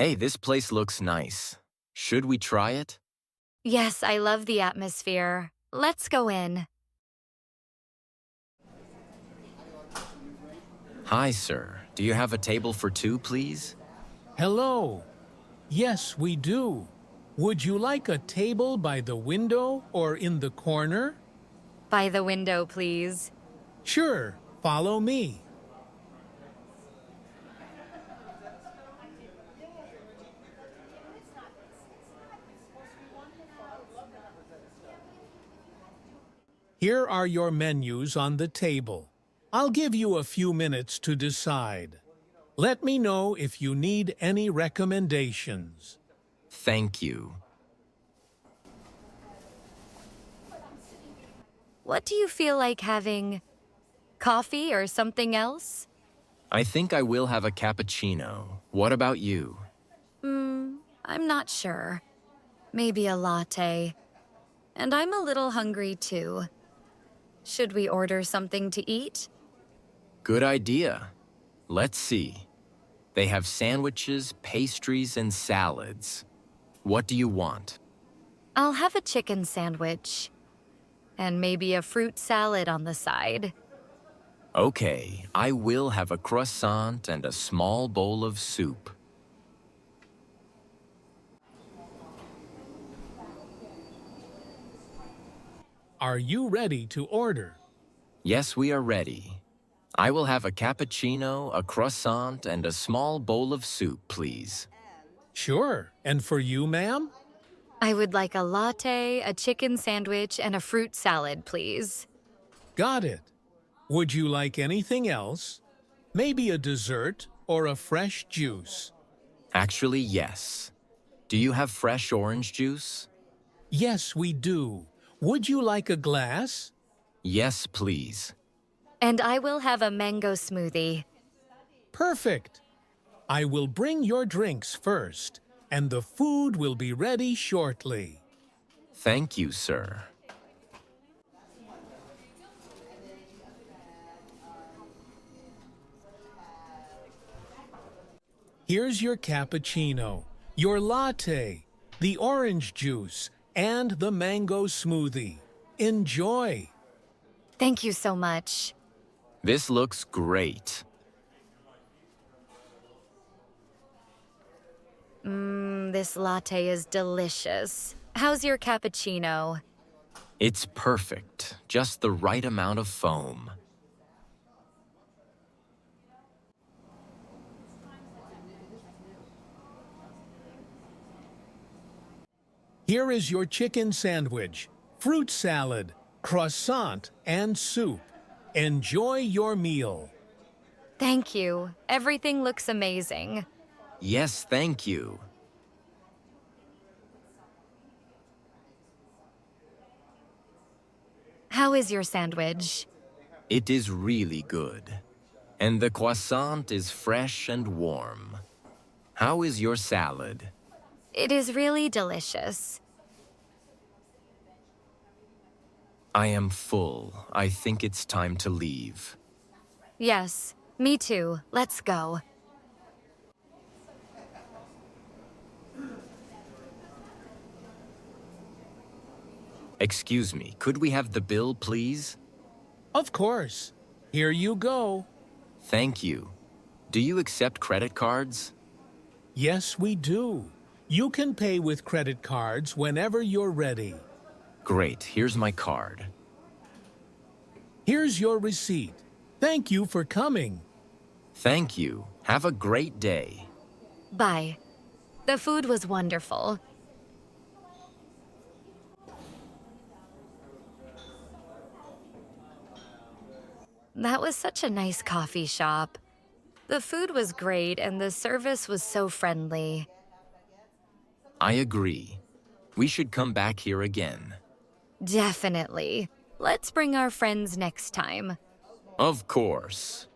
Hey, this place looks nice. Should we try it? Yes, I love the atmosphere. Let's go in. Hi, sir. Do you have a table for two, please? Hello. Yes, we do. Would you like a table by the window or in the corner? By the window, please. Sure, follow me. Here are your menus on the table. I'll give you a few minutes to decide. Let me know if you need any recommendations. Thank you. What do you feel like having? Coffee or something else? I think I will have a cappuccino. What about you? I'm not sure. Maybe a latte. And I'm a little hungry too. Should we order something to eat? Good idea. Let's see. They have sandwiches, pastries, and salads. What do you want? I'll have a chicken sandwich. And maybe a fruit salad on the side. Okay, I will have a croissant and a small bowl of soup. Are you ready to order? Yes, we are ready. I will have a cappuccino, a croissant, and a small bowl of soup, please. Sure. And for you, ma'am? I would like a latte, a chicken sandwich, and a fruit salad, please. Got it. Would you like anything else? Maybe a dessert or a fresh juice? Actually, yes. Do you have fresh orange juice? Yes, we do. Would you like a glass? Yes, please. And I will have a mango smoothie. Perfect. I will bring your drinks first, and the food will be ready shortly. Thank you, sir. Here's your cappuccino, your latte, the orange juice, and the mango smoothie. Enjoy! Thank you so much. This looks great. This latte is delicious. How's your cappuccino? It's perfect, just the right amount of foam. Here is your chicken sandwich, fruit salad, croissant, and soup. Enjoy your meal. Thank you. Everything looks amazing. Yes, thank you. How is your sandwich? It is really good. And the croissant is fresh and warm. How is your salad? It is really delicious. I am full. I think it's time to leave. Yes, me too. Let's go. Excuse me, could we have the bill, please? Of course. Here you go. Thank you. Do you accept credit cards? Yes, we do. You can pay with credit cards whenever you're ready. Great, here's my card. Here's your receipt. Thank you for coming. Thank you. Have a great day. Bye. The food was wonderful. That was such a nice coffee shop. The food was great and the service was so friendly. I agree. We should come back here again. Definitely. Let's bring our friends next time. Of course.